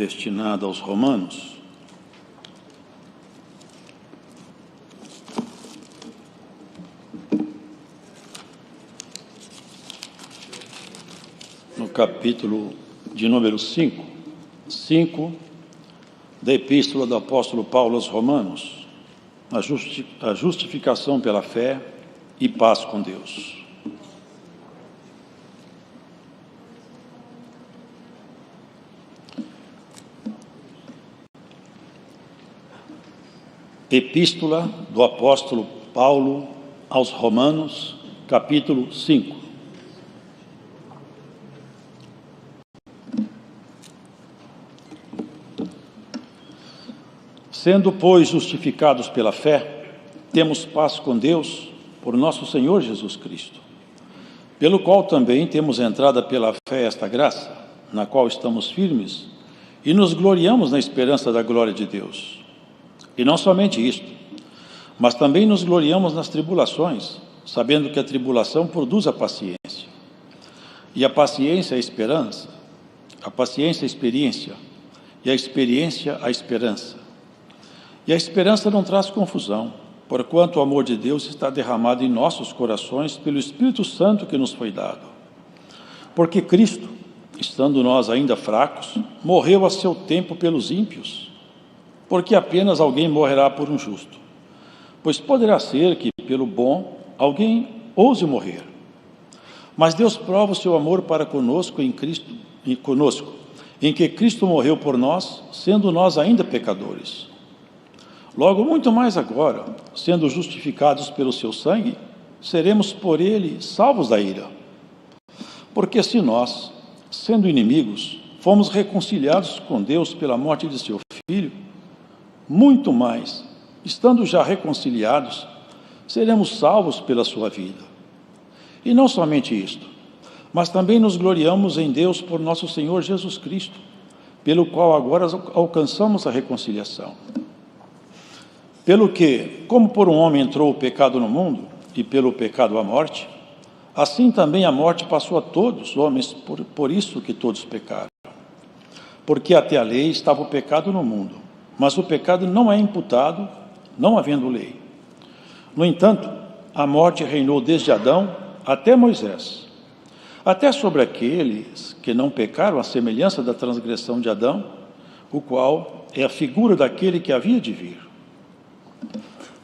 destinada aos romanos. No capítulo de número 5 da Epístola do Apóstolo Paulo aos Romanos, a justificação pela fé e paz com Deus. Epístola do Apóstolo Paulo aos Romanos, capítulo 5. Sendo, pois, justificados pela fé, temos paz com Deus por nosso Senhor Jesus Cristo, pelo qual também temos entrada pela fé esta graça, na qual estamos firmes e nos gloriamos na esperança da glória de Deus. E não somente isto, mas também nos gloriamos nas tribulações, sabendo que a tribulação produz a paciência, e a paciência a esperança, a paciência a experiência, e a experiência a esperança. E a esperança não traz confusão, porquanto o amor de Deus está derramado em nossos corações pelo Espírito Santo que nos foi dado. Porque Cristo, estando nós ainda fracos, morreu a seu tempo pelos ímpios, porque apenas alguém morrerá por um justo. Pois poderá ser que, pelo bom, alguém ouse morrer. Mas Deus prova o seu amor para conosco em Cristo, em que Cristo morreu por nós, sendo nós ainda pecadores. Logo, muito mais agora, sendo justificados pelo seu sangue, seremos por ele salvos da ira. Porque se nós, sendo inimigos, fomos reconciliados com Deus pela morte de seu Filho, muito mais, estando já reconciliados, seremos salvos pela sua vida. E não somente isto, mas também nos gloriamos em Deus por nosso Senhor Jesus Cristo, pelo qual agora alcançamos a reconciliação. Pelo que, como por um homem entrou o pecado no mundo, e pelo pecado a morte, assim também a morte passou a todos os homens, por isso que todos pecaram. Porque até a lei estava o pecado no mundo, mas o pecado não é imputado, não havendo lei. No entanto, a morte reinou desde Adão até Moisés, até sobre aqueles que não pecaram à semelhança da transgressão de Adão, o qual é a figura daquele que havia de vir.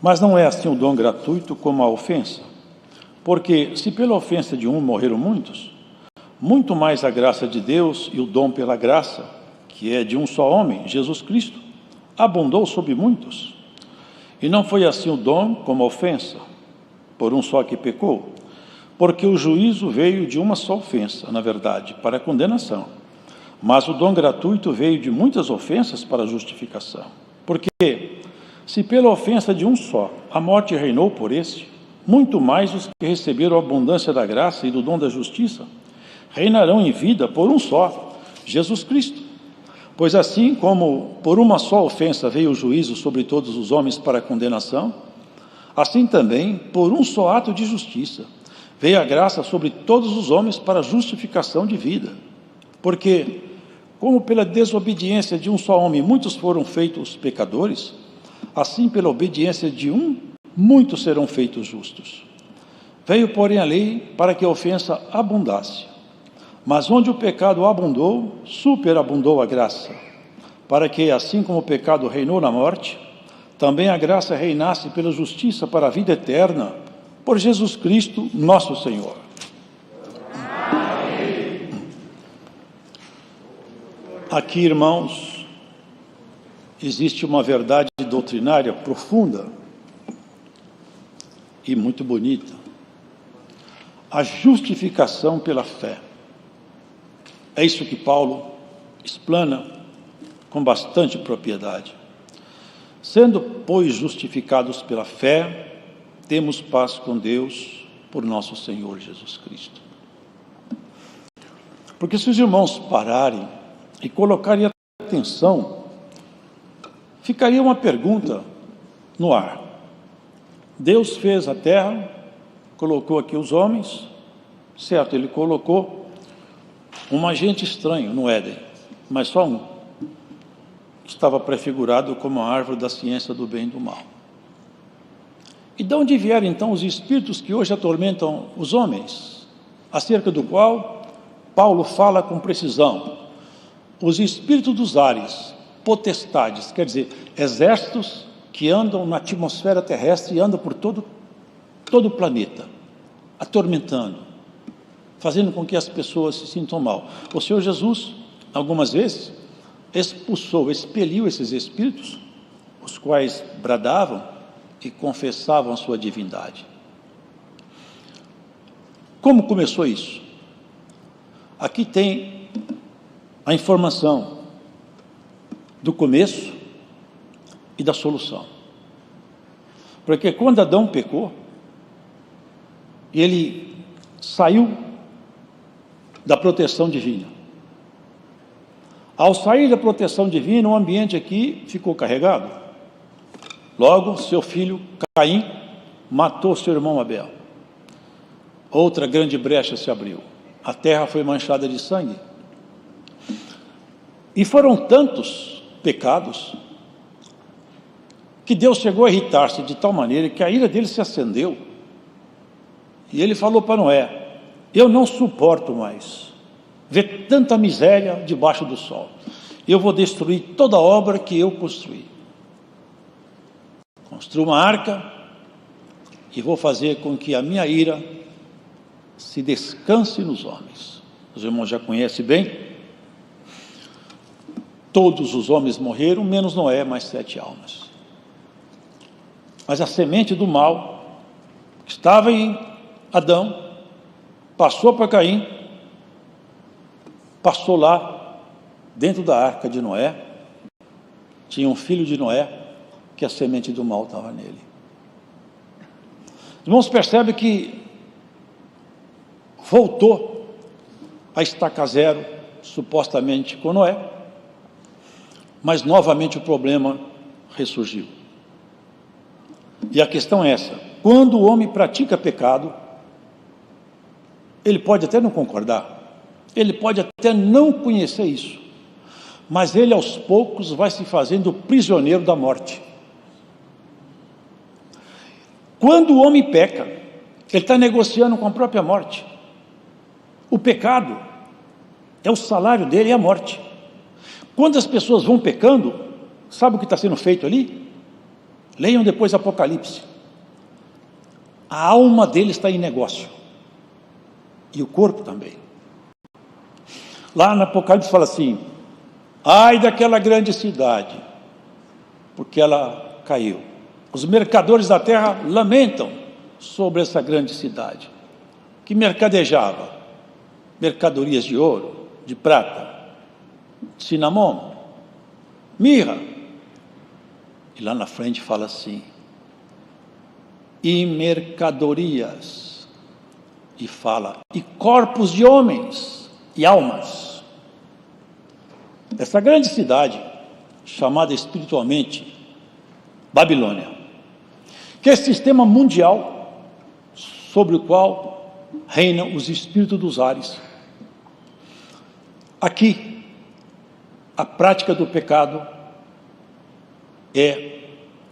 Mas não é assim o dom gratuito como a ofensa, porque se pela ofensa de um morreram muitos, muito mais a graça de Deus e o dom pela graça, que é de um só homem, Jesus Cristo, abundou sobre muitos. E não foi assim o dom como a ofensa, por um só que pecou, porque o juízo veio de uma só ofensa, na verdade, para a condenação, mas o dom gratuito veio de muitas ofensas para a justificação. Porque, se pela ofensa de um só a morte reinou por este, muito mais os que receberam a abundância da graça e do dom da justiça reinarão em vida por um só, Jesus Cristo. Pois assim como por uma só ofensa veio o juízo sobre todos os homens para a condenação, assim também, por um só ato de justiça, veio a graça sobre todos os homens para a justificação de vida. Porque, como pela desobediência de um só homem muitos foram feitos pecadores, assim pela obediência de um, muitos serão feitos justos. Veio, porém, a lei para que a ofensa abundasse. Mas onde o pecado abundou, superabundou a graça, para que, assim como o pecado reinou na morte, também a graça reinasse pela justiça para a vida eterna, por Jesus Cristo, nosso Senhor. Amém. Aqui, irmãos, existe uma verdade doutrinária profunda e muito bonita. A justificação pela fé. É isso que Paulo explana com bastante propriedade. Sendo, pois, justificados pela fé, temos paz com Deus por nosso Senhor Jesus Cristo. Porque se os irmãos pararem e colocarem atenção, ficaria uma pergunta no ar. Deus fez a terra, colocou aqui os homens, certo, ele colocou um agente estranho no Éden, mas só um. estava prefigurado como a árvore da ciência do bem e do mal. E de onde vieram então os espíritos que hoje atormentam os homens, acerca do qual Paulo fala com precisão? Os espíritos dos ares, potestades, quer dizer, exércitos que andam na atmosfera terrestre e andam por todo o planeta, atormentando, fazendo com que as pessoas se sintam mal. O Senhor Jesus, algumas vezes, expeliu esses espíritos, os quais bradavam e confessavam a sua divindade. Como começou isso? Aqui tem a informação do começo e da solução. Porque quando Adão pecou, ele saiu da proteção divina. Ao sair da proteção divina, o ambiente aqui ficou carregado. Logo, seu filho Caim matou seu irmão Abel. Outra grande brecha se abriu. A terra foi manchada de sangue. E foram tantos pecados que Deus chegou a irritar-se de tal maneira que a ira dele se acendeu. E ele falou para Noé: eu não suporto mais ver tanta miséria debaixo do sol. Eu vou destruir toda a obra que eu construí. Construo uma arca e vou fazer com que a minha ira se descanse nos homens. Os irmãos já conhecem bem. Todos os homens morreram, menos Noé, mais 7 almas. Mas a semente do mal que estava em Adão passou para Caim, passou lá dentro da arca de Noé. Tinha um filho de Noé que a semente do mal estava nele. Os irmãos percebem que voltou a estaca zero, supostamente com Noé, mas novamente o problema ressurgiu. E a questão é essa: quando o homem pratica pecado, ele pode até não concordar, ele pode até não conhecer isso, mas ele aos poucos vai se fazendo prisioneiro da morte. Quando o homem peca, ele está negociando com a própria morte. O pecado é o salário dele, é a morte. Quando as pessoas vão pecando, sabe o que está sendo feito ali? Leiam depois Apocalipse. A alma dele está em negócio. E o corpo também. Lá no Apocalipse fala assim: ai daquela grande cidade, porque ela caiu. Os mercadores da terra lamentam sobre essa grande cidade, que mercadejava mercadorias de ouro, de prata, cinnamon, mirra. E lá na frente fala assim: e mercadorias, e fala, e corpos de homens e almas. Essa grande cidade, chamada espiritualmente Babilônia, que é esse sistema mundial sobre o qual reinam os espíritos dos ares. Aqui, a prática do pecado é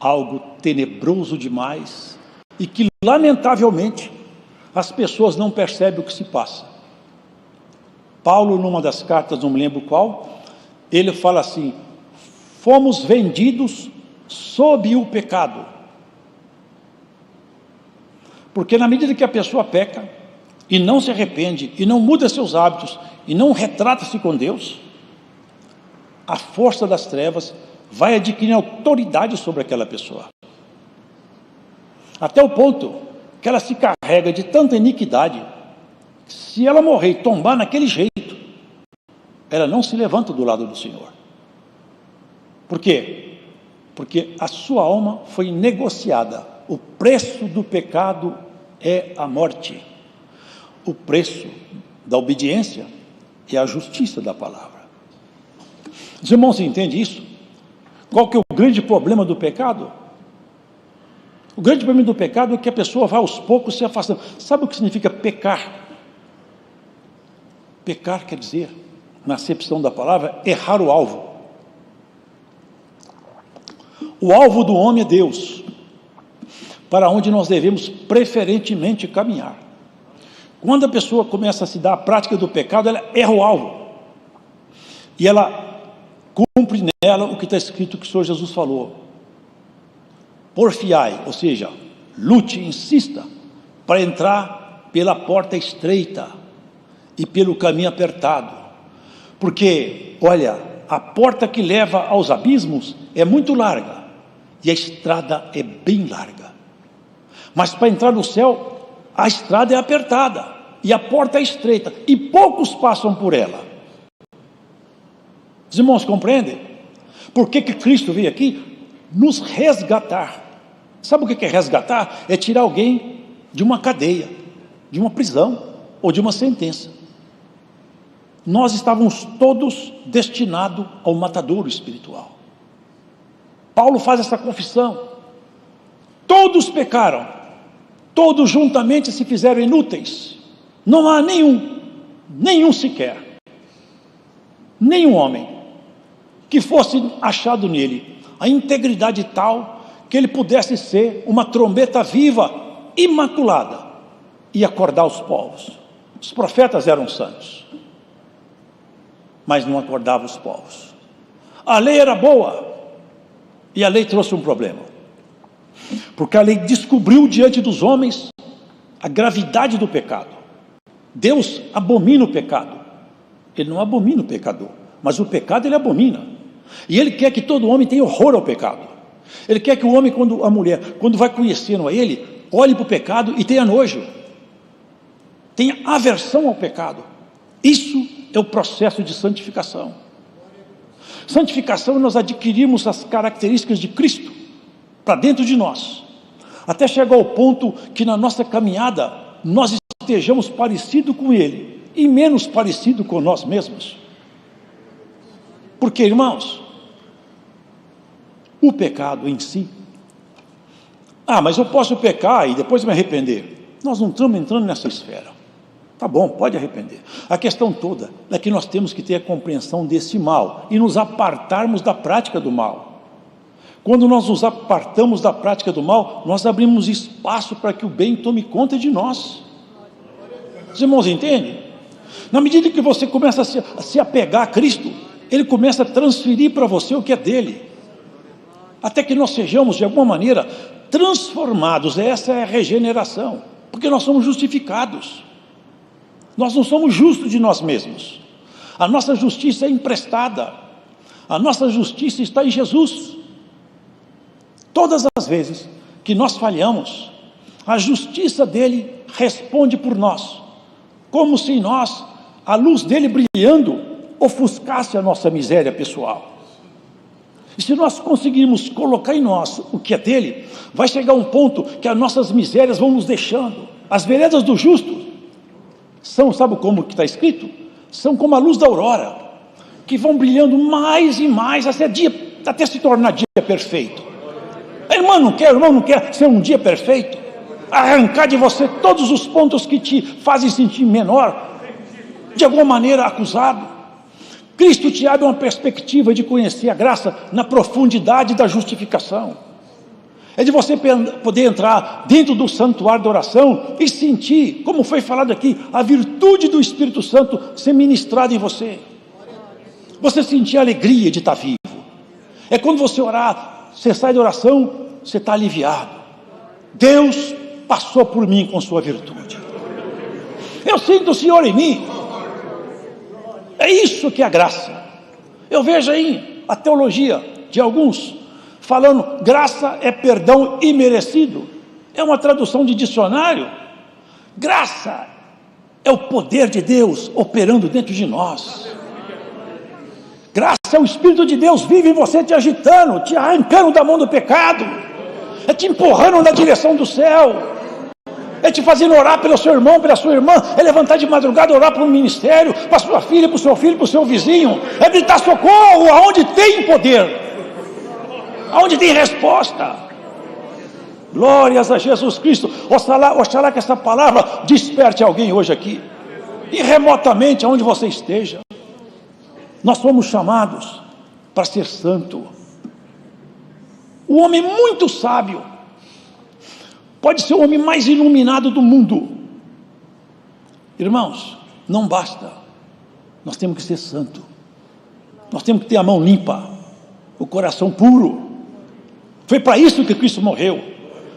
algo tenebroso demais e que, lamentavelmente, as pessoas não percebem o que se passa. Paulo, numa das cartas, não me lembro qual, ele fala assim: fomos vendidos sob o pecado. Porque na medida que a pessoa peca e não se arrepende, e não muda seus hábitos, e não retrata-se com Deus, a força das trevas vai adquirir autoridade sobre aquela pessoa, até o ponto que ela se carrega de tanta iniquidade, se ela morrer e tombar naquele jeito, ela não se levanta do lado do Senhor. Por quê? Porque a sua alma foi negociada. O preço do pecado é a morte. O preço da obediência é a justiça da palavra. Os irmãos entendem isso? Qual que é o grande problema do pecado? O grande problema do pecado é que a pessoa vai aos poucos se afastando. Sabe o que significa pecar? Pecar quer dizer, na acepção da palavra, errar o alvo. O alvo do homem é Deus, para onde nós devemos preferentemente caminhar. Quando a pessoa começa a se dar a prática do pecado, ela erra o alvo. E ela cumpre nela o que está escrito que o Senhor Jesus falou. Porfiai, ou seja, lute, insista, para entrar pela porta estreita e pelo caminho apertado. Porque, olha, a porta que leva aos abismos é muito larga e a estrada é bem larga. Mas para entrar no céu, a estrada é apertada e a porta é estreita e poucos passam por ela. Os irmãos compreendem? Por que Cristo veio aqui? Nos resgatar. Sabe o que é resgatar? É tirar alguém de uma cadeia, de uma prisão ou de uma sentença. Nós estávamos todos destinados ao matadouro espiritual. Paulo faz essa confissão. Todos pecaram, todos juntamente se fizeram inúteis. Não há nenhum sequer, nenhum homem que fosse achado nele a integridade tal que ele pudesse ser uma trombeta viva, imaculada, e acordar os povos. Os profetas eram santos, mas não acordavam os povos. A lei era boa, e a lei trouxe um problema, porque a lei descobriu diante dos homens a gravidade do pecado. Deus abomina o pecado, ele não abomina o pecador, mas o pecado ele abomina, e ele quer que todo homem tenha horror ao pecado. Ele quer que o homem, a mulher, quando vai conhecendo a ele, olhe para o pecado e tenha nojo, tenha aversão ao pecado. Isso é o processo de santificação. Santificação, nós adquirimos as características de Cristo para dentro de nós, até chegar ao ponto que na nossa caminhada nós estejamos parecidos com Ele e menos parecidos com nós mesmos. Porque, irmãos, o pecado em si, mas eu posso pecar e depois me arrepender. Nós não estamos entrando nessa esfera. Tá bom, pode arrepender. A questão toda é que nós temos que ter a compreensão desse mal e nos apartarmos da prática do mal. Quando nós nos apartamos da prática do mal, nós abrimos espaço para que o bem tome conta de nós. Os irmãos entendem? Na medida que você começa a se apegar a Cristo, Ele começa a transferir para você o que é dele, até que nós sejamos de alguma maneira transformados. Essa é a regeneração, porque nós somos justificados. Nós não somos justos de nós mesmos, a nossa justiça é emprestada, a nossa justiça está em Jesus. Todas as vezes que nós falhamos, a justiça dele responde por nós, como se nós, a luz dele brilhando, ofuscasse a nossa miséria pessoal. E se nós conseguirmos colocar em nós o que é dele, vai chegar um ponto que as nossas misérias vão nos deixando. As veredas do justo são, sabe como que está escrito? São como a luz da aurora, que vão brilhando mais e mais, até se tornar dia perfeito. A irmã não quer ser um dia perfeito? Arrancar de você todos os pontos que te fazem sentir menor, de alguma maneira acusado. Cristo te abre uma perspectiva de conhecer a graça na profundidade da justificação. É de você poder entrar dentro do santuário da oração e sentir, como foi falado aqui, a virtude do Espírito Santo ser ministrada em você. Você sentir a alegria de estar vivo. É quando você orar, você sai da oração, você está aliviado. Deus passou por mim com sua virtude. Eu sinto o Senhor em mim. É isso que é a graça. Eu vejo aí a teologia de alguns falando, graça é perdão imerecido. É uma tradução de dicionário. Graça é o poder de Deus operando dentro de nós. Graça é o Espírito de Deus vive em você, te agitando, te arrancando da mão do pecado, é te empurrando na direção do céu, é te fazendo orar pelo seu irmão, pela sua irmã, é levantar de madrugada, orar para um ministério, para sua filha, para o seu filho, para o seu vizinho, é gritar socorro aonde tem poder, aonde tem resposta. Glórias a Jesus Cristo. Oxalá que essa palavra desperte alguém hoje aqui, e remotamente aonde você esteja. Nós somos chamados para ser santo. O homem muito sábio pode ser o homem mais iluminado do mundo. Irmãos, não basta. Nós temos que ser santo. Nós temos que ter a mão limpa, o coração puro. Foi para isso que Cristo morreu,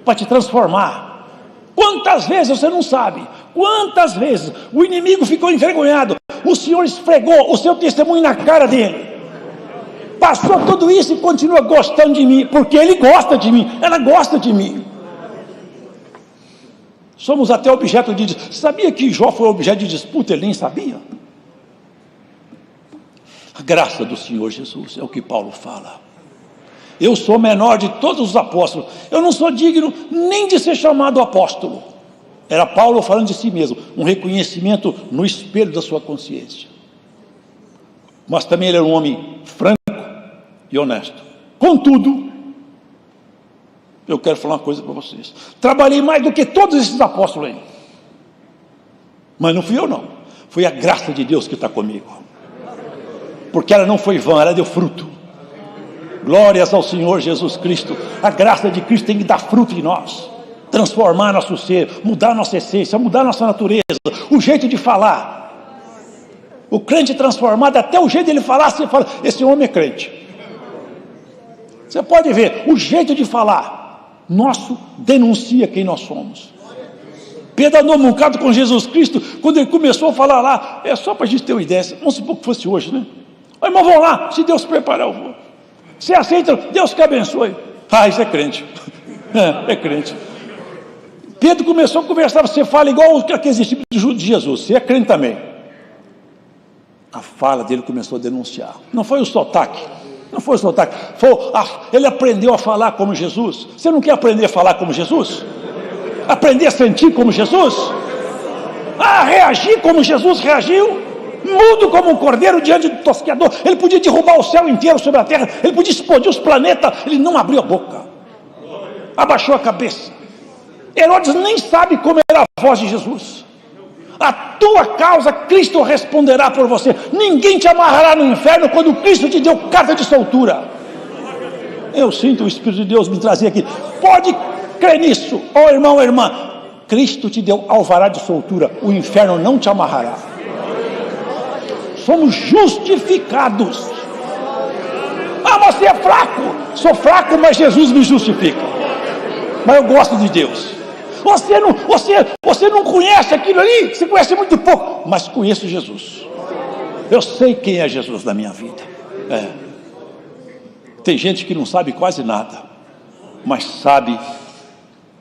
para te transformar. Quantas vezes você não sabe? Quantas vezes o inimigo ficou envergonhado? O Senhor esfregou o seu testemunho na cara dele. Passou tudo isso e continua gostando de mim, porque ele gosta de mim, ela gosta de mim. Somos até objeto de disputa. Sabia que Jó foi objeto de disputa? Ele nem sabia. A graça do Senhor Jesus, é o que Paulo fala. Eu sou menor de todos os apóstolos, eu não sou digno nem de ser chamado apóstolo. Era Paulo falando de si mesmo, um reconhecimento no espelho da sua consciência. Mas também ele era um homem franco e honesto. Contudo, eu quero falar uma coisa para vocês. Trabalhei mais do que todos esses apóstolos aí. Mas não fui eu não, foi a graça de Deus que está comigo. Porque ela não foi vã, ela deu fruto. Glórias ao Senhor Jesus Cristo. A graça de Cristo tem que dar fruto em nós, transformar nosso ser, mudar nossa essência, mudar nossa natureza, o jeito de falar. O crente transformado, até o jeito dele falar, você fala, esse homem é crente. Você pode ver, o jeito de falar nosso denuncia quem nós somos. Pedro andou um bocado com Jesus Cristo, quando ele começou a falar lá, é só para a gente ter uma ideia, vamos supor que fosse hoje, né? Mas vamos lá, se Deus preparar, eu vou. Você aceita, Deus que abençoe. Ah, isso é crente. É crente. Pedro começou a conversar, você fala igual aqueles discípulos de Jesus, você é crente também. A fala dele começou a denunciar. Não foi o sotaque, não foi o sotaque, ele aprendeu a falar como Jesus. Você não quer aprender a falar como Jesus? Aprender a sentir como Jesus? A reagir como Jesus reagiu? Mudo como um cordeiro diante do tosqueador. Ele podia derrubar o céu inteiro sobre a terra, ele podia explodir os planetas, ele não abriu a boca, abaixou a cabeça. Herodes nem sabe como era a voz de Jesus. A tua causa Cristo responderá por você. Ninguém te amarrará no inferno quando Cristo te deu carta de soltura. Eu sinto o Espírito de Deus me trazer aqui. Pode crer nisso, ó irmão ou irmã. Cristo te deu alvará de soltura, o inferno não te amarrará. Somos justificados. Ah, você é fraco. Sou fraco, mas Jesus me justifica. Mas eu gosto de Deus. Você não conhece aquilo ali, você conhece muito pouco, mas conheço Jesus. Eu sei quem é Jesus na minha vida. Tem gente que não sabe quase nada, mas sabe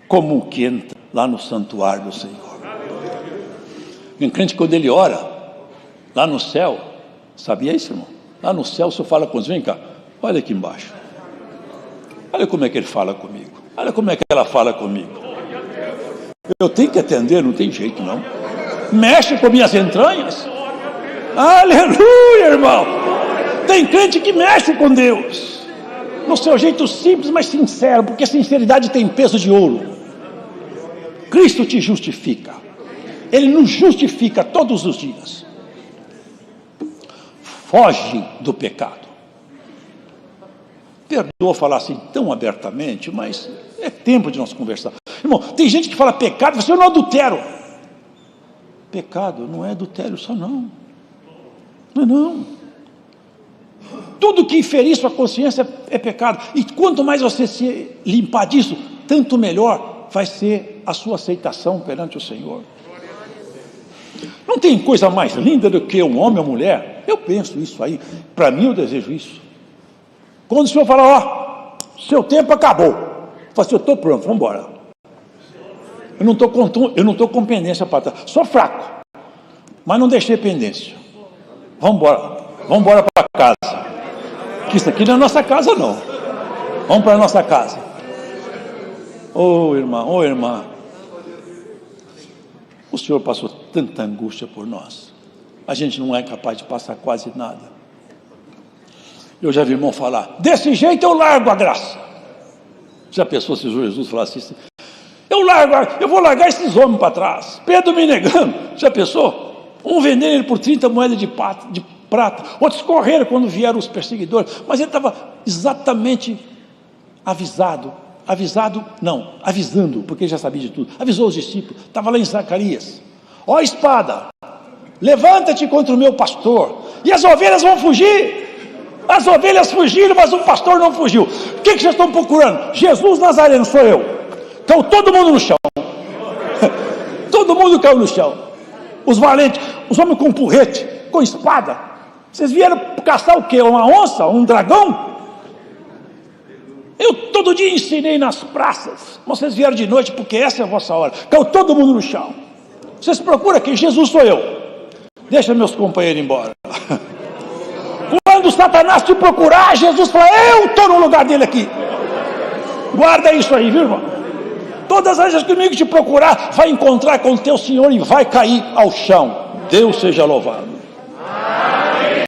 como que entra lá no santuário do Senhor. Um crente, quando ele ora lá no céu, sabia isso, irmão? Lá no céu o Senhor fala com os, vem cá, olha aqui embaixo, olha como é que ele fala comigo, olha como é que ela fala comigo. Eu tenho que atender, não tem jeito não. Mexe com minhas entranhas. Aleluia, irmão. Tem crente que mexe com Deus no seu jeito simples, mas sincero, porque sinceridade tem peso de ouro. Cristo te justifica. Ele nos justifica todos os dias. Foge do pecado. Perdoa falar assim tão abertamente, mas é tempo de nós conversar. Irmão, tem gente que fala pecado, você não é adultério. Pecado não é adultério só não. Não é não. Tudo que inferir sua consciência é pecado. E quanto mais você se limpar disso, tanto melhor vai ser a sua aceitação perante o Senhor. Não tem coisa mais linda do que um homem ou mulher. Eu penso isso aí. Para mim eu desejo isso. Quando o Senhor fala, ó, seu tempo acabou. Eu falo assim, eu estou pronto, vamos embora. Eu não estou com pendência para trás. Sou fraco, mas não deixei pendência. Vamos embora para casa. Que isso aqui não é nossa casa não. Vamos para a nossa casa. Ô irmão, ô irmã, o Senhor passou tanta angústia por nós. A gente não é capaz de passar quase nada. Eu já vi irmão falar, desse jeito eu largo a graça. Já pensou se Jesus falasse isso? Eu vou largar esses homens para trás. Pedro me negando. Já pensou? Um vendendo ele por 30 moedas de prata. Outros correram quando vieram os perseguidores. Mas ele estava exatamente avisando, porque ele já sabia de tudo, avisou os discípulos, estava lá em Zacarias: ó espada, levanta-te contra o meu pastor, e as ovelhas vão fugir. As ovelhas fugiram, mas o pastor não fugiu. O que vocês estão procurando? Jesus Nazareno, sou eu. Caiu todo mundo no chão. Todo mundo caiu no chão. Os valentes, os homens com porrete, com espada. Vocês vieram caçar o quê? Uma onça? Um dragão? Eu todo dia ensinei nas praças. Vocês vieram de noite porque essa é a vossa hora. Caiu todo mundo no chão. Vocês procuram aqui, Jesus sou eu. Deixa meus companheiros embora. Quando Satanás te procurar, Jesus fala: eu estou no lugar dele aqui. Guarda isso aí, viu, irmão? Todas as vezes que o inimigo te procurar, vai encontrar com o teu Senhor e vai cair ao chão. Deus seja louvado.